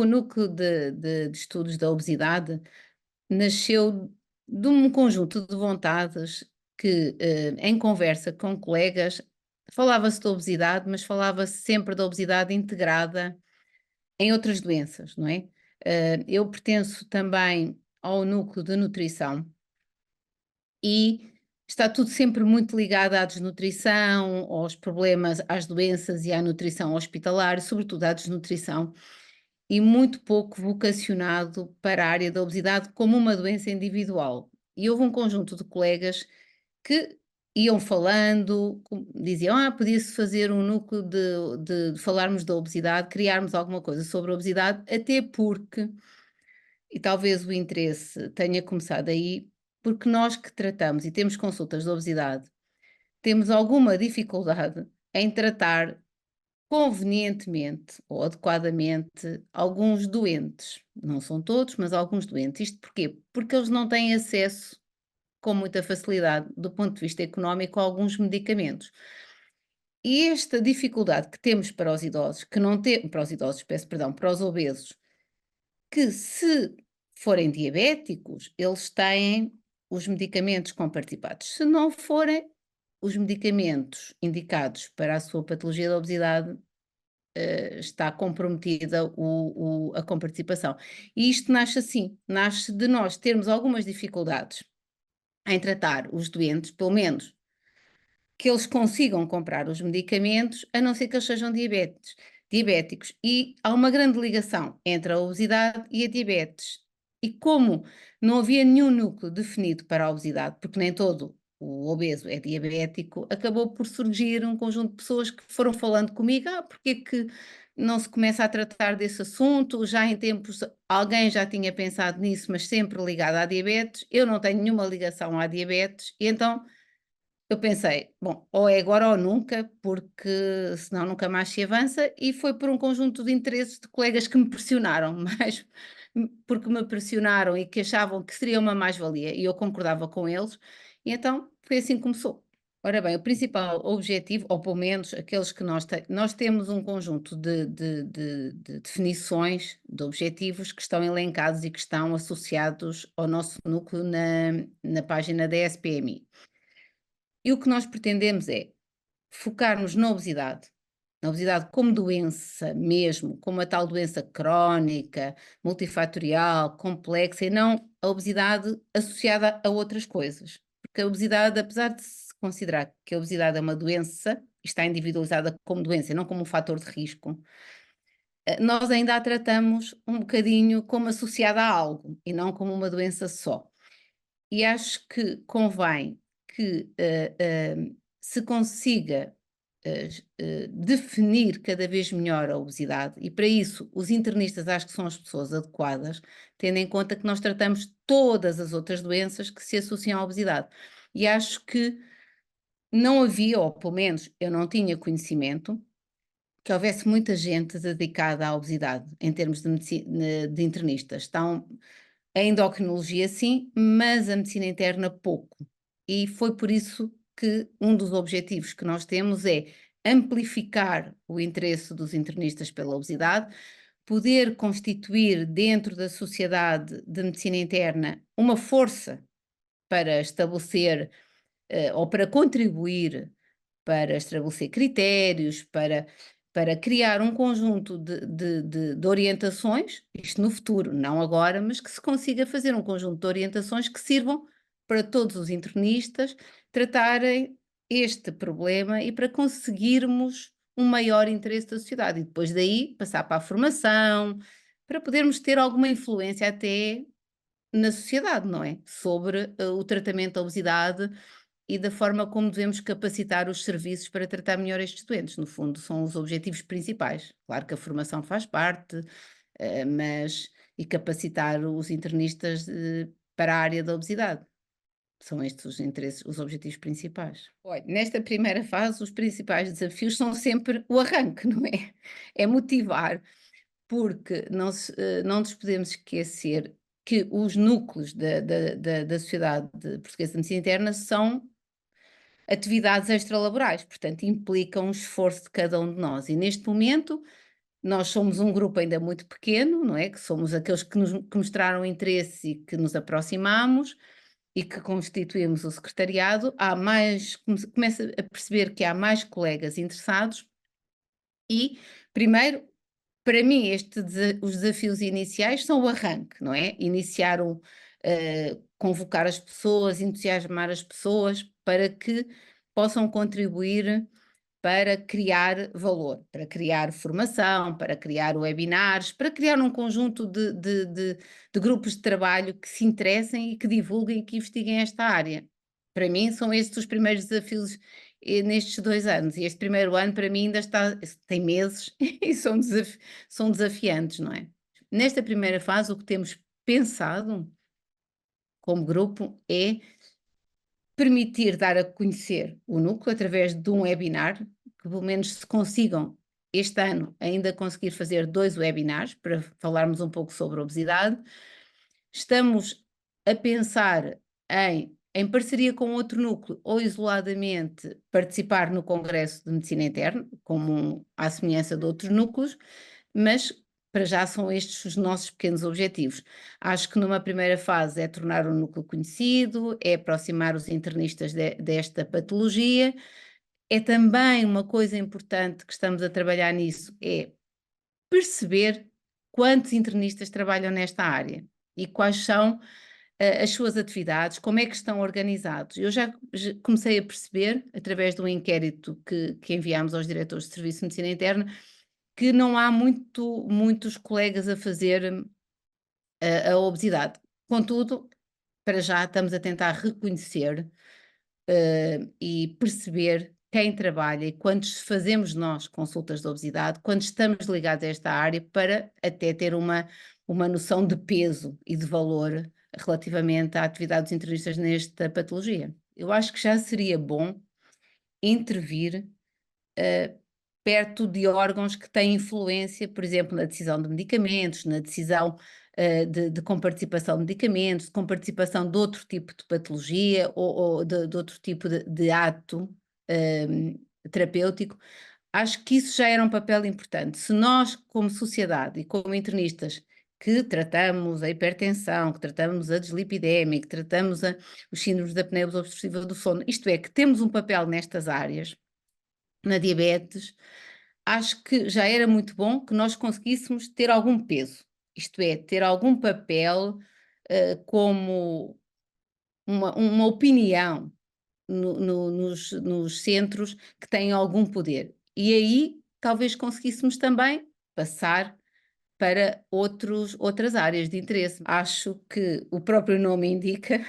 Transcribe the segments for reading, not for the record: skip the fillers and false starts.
o núcleo de estudos da obesidade nasceu de um conjunto de vontades que, em conversa com colegas, falava-se da obesidade, mas falava-se sempre da obesidade integrada em outras doenças, não é? Eu pertenço também ao núcleo de nutrição e está tudo sempre muito ligado à desnutrição, aos problemas, às doenças e à nutrição hospitalar, sobretudo à desnutrição, e muito pouco vocacionado para a área da obesidade como uma doença individual. E houve um conjunto de colegas que iam falando, diziam, podia-se fazer um núcleo de falarmos da obesidade, criarmos alguma coisa sobre a obesidade, até porque, e talvez o interesse tenha começado aí, porque nós que tratamos e temos consultas de obesidade, temos alguma dificuldade em tratar convenientemente ou adequadamente alguns doentes. Não são todos, mas alguns doentes. Isto porquê? Porque eles não têm acesso com muita facilidade, do ponto de vista económico, a alguns medicamentos. E esta dificuldade que temos para os idosos, que não tem, para os idosos, peço perdão, para os obesos, que se forem diabéticos, eles têm os medicamentos comparticipados. Se não forem, os medicamentos indicados para a sua patologia da obesidade está comprometida a comparticipação. E isto nasce assim, nasce de nós termos algumas dificuldades em tratar os doentes, pelo menos que eles consigam comprar os medicamentos, a não ser que eles sejam diabéticos. E há uma grande ligação entre a obesidade e a diabetes. E como não havia nenhum núcleo definido para a obesidade, porque nem todo o obeso é diabético, acabou por surgir um conjunto de pessoas que foram falando comigo, porque é que não se começa a tratar desse assunto? Já em tempos alguém já tinha pensado nisso, mas sempre ligado à diabetes. Eu não tenho nenhuma ligação à diabetes, e então eu pensei, bom, ou é agora ou nunca, porque senão nunca mais se avança, e foi por um conjunto de interesses de colegas que me pressionaram, mas porque me pressionaram e que achavam que seria uma mais-valia, e eu concordava com eles, e então foi assim que começou. Ora bem, o principal objetivo, ou pelo menos aqueles que nós temos um conjunto de definições, de objetivos que estão elencados e que estão associados ao nosso núcleo na página da SPMI. E o que nós pretendemos é focarmos na obesidade como doença mesmo, como a tal doença crónica, multifatorial, complexa, e não a obesidade associada a outras coisas. Porque a obesidade, apesar de se considerar que a obesidade é uma doença, está individualizada como doença e não como um fator de risco, nós ainda a tratamos um bocadinho como associada a algo e não como uma doença só. E acho que convém que se consiga definir cada vez melhor a obesidade, e para isso os internistas acho que são as pessoas adequadas, tendo em conta que nós tratamos todas as outras doenças que se associam à obesidade. E acho que não havia, ou pelo menos eu não tinha conhecimento, que houvesse muita gente dedicada à obesidade, em termos de internistas. Estão a endocrinologia sim, mas a medicina interna pouco. E foi por isso que um dos objetivos que nós temos é amplificar o interesse dos internistas pela obesidade, poder constituir dentro da sociedade de medicina interna uma força para estabelecer ou para contribuir para estabelecer critérios, para criar um conjunto de orientações, isto no futuro, não agora, mas que se consiga fazer um conjunto de orientações que sirvam para todos os internistas tratarem este problema e para conseguirmos um maior interesse da sociedade. E depois daí passar para a formação, para podermos ter alguma influência até na sociedade, não é? Sobre o tratamento da obesidade e da forma como devemos capacitar os serviços para tratar melhor estes doentes. No fundo, são os objetivos principais. Claro que a formação faz parte, mas e capacitar os internistas para a área da obesidade. São estes os interesses, os objetivos principais. Olha, nesta primeira fase, os principais desafios são sempre o arranque, não é? É motivar, porque não nos podemos esquecer que os núcleos da Sociedade Portuguesa de Medicina Interna são atividades extralaborais, portanto, implicam um esforço de cada um de nós. E neste momento nós somos um grupo ainda muito pequeno, não é? Que somos aqueles que mostraram interesse e que nos aproximamos e que constituímos o secretariado. Começa a perceber que há mais colegas interessados e, primeiro, para mim, os desafios iniciais são o arranque, não é? Convocar as pessoas, entusiasmar as pessoas para que possam contribuir para criar valor, para criar formação, para criar webinars, para criar um conjunto de grupos de trabalho que se interessem e que divulguem e que investiguem esta área. Para mim, são estes os primeiros desafios nestes 2 anos. E este primeiro ano, para mim, ainda tem meses e são desafiantes, não é? Nesta primeira fase, o que temos pensado como grupo é permitir dar a conhecer o núcleo através de um webinar, que pelo menos se consigam este ano ainda conseguir fazer 2 webinars para falarmos um pouco sobre obesidade. Estamos a pensar em parceria com outro núcleo ou isoladamente participar no Congresso de Medicina Interna, à semelhança de outros núcleos, mas para já são estes os nossos pequenos objetivos. Acho que numa primeira fase é tornar o núcleo conhecido, é aproximar os internistas desta patologia. É também uma coisa importante que estamos a trabalhar nisso, é perceber quantos internistas trabalham nesta área e quais são as suas atividades, como é que estão organizados. Eu já comecei a perceber, através de um inquérito que enviámos aos diretores de Serviço de Medicina Interna, que não há muitos colegas a fazer a obesidade. Contudo, para já estamos a tentar reconhecer e perceber quem trabalha e quantos fazemos nós consultas de obesidade, quantos estamos ligados a esta área, para até ter uma noção de peso e de valor relativamente à atividade dos internistas nesta patologia. Eu acho que já seria bom intervir perto de órgãos que têm influência, por exemplo, na decisão de medicamentos, na decisão de comparticipação de medicamentos, de comparticipação de outro tipo de patologia ou de outro tipo de ato terapêutico. Acho que isso já era um papel importante. Se nós, como sociedade e como internistas, que tratamos a hipertensão, que tratamos a dislipidemia, que tratamos os síndromes da apneia obstrutiva do sono, isto é, que temos um papel nestas áreas, na diabetes, acho que já era muito bom que nós conseguíssemos ter algum peso, isto é, ter algum papel como uma opinião nos centros que têm algum poder. E aí talvez conseguíssemos também passar para outras áreas de interesse. Acho que o próprio nome indica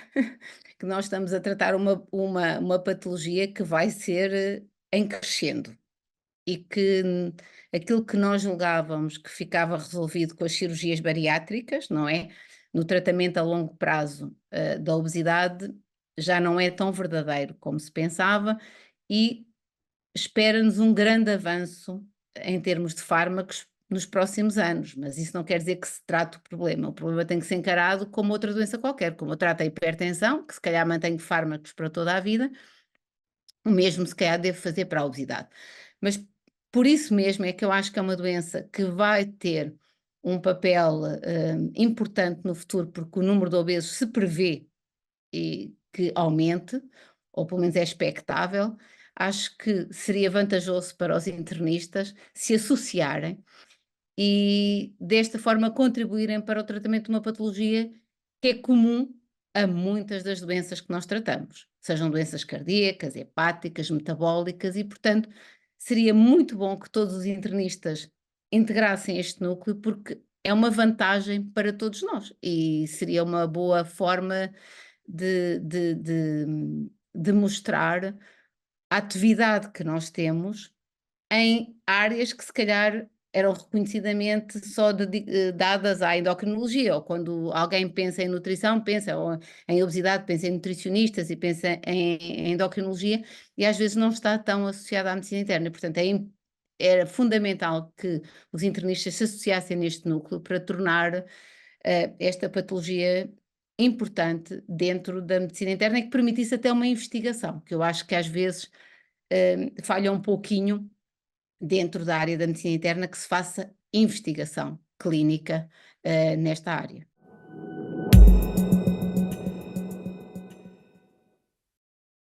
que nós estamos a tratar uma patologia que vai ser em crescendo e que aquilo que nós julgávamos que ficava resolvido com as cirurgias bariátricas, não é? No tratamento a longo prazo da obesidade, já não é tão verdadeiro como se pensava e espera-nos um grande avanço em termos de fármacos nos próximos anos, mas isso não quer dizer que se trate o problema tem que ser encarado como outra doença qualquer, como eu trato a hipertensão, que se calhar mantenho fármacos para toda a vida, o mesmo se calhar devo fazer para a obesidade. Mas por isso mesmo é que eu acho que é uma doença que vai ter um papel importante no futuro, porque o número de obesos se prevê que aumente, ou pelo menos é expectável. Acho que seria vantajoso para os internistas se associarem e desta forma contribuírem para o tratamento de uma patologia que é comum a muitas das doenças que nós tratamos, sejam doenças cardíacas, hepáticas, metabólicas, e portanto seria muito bom que todos os internistas integrassem este núcleo, porque é uma vantagem para todos nós e seria uma boa forma de mostrar a atividade que nós temos em áreas que se calhar eram reconhecidamente só dadas à endocrinologia, ou quando alguém pensa em nutrição, pensa ou em obesidade, pensa em nutricionistas e pensa em endocrinologia, e às vezes não está tão associada à medicina interna. Portanto, era fundamental que os internistas se associassem neste núcleo para tornar esta patologia importante dentro da medicina interna e que permitisse até uma investigação, que eu acho que às vezes falha um pouquinho dentro da área da medicina interna, que se faça investigação clínica nesta área.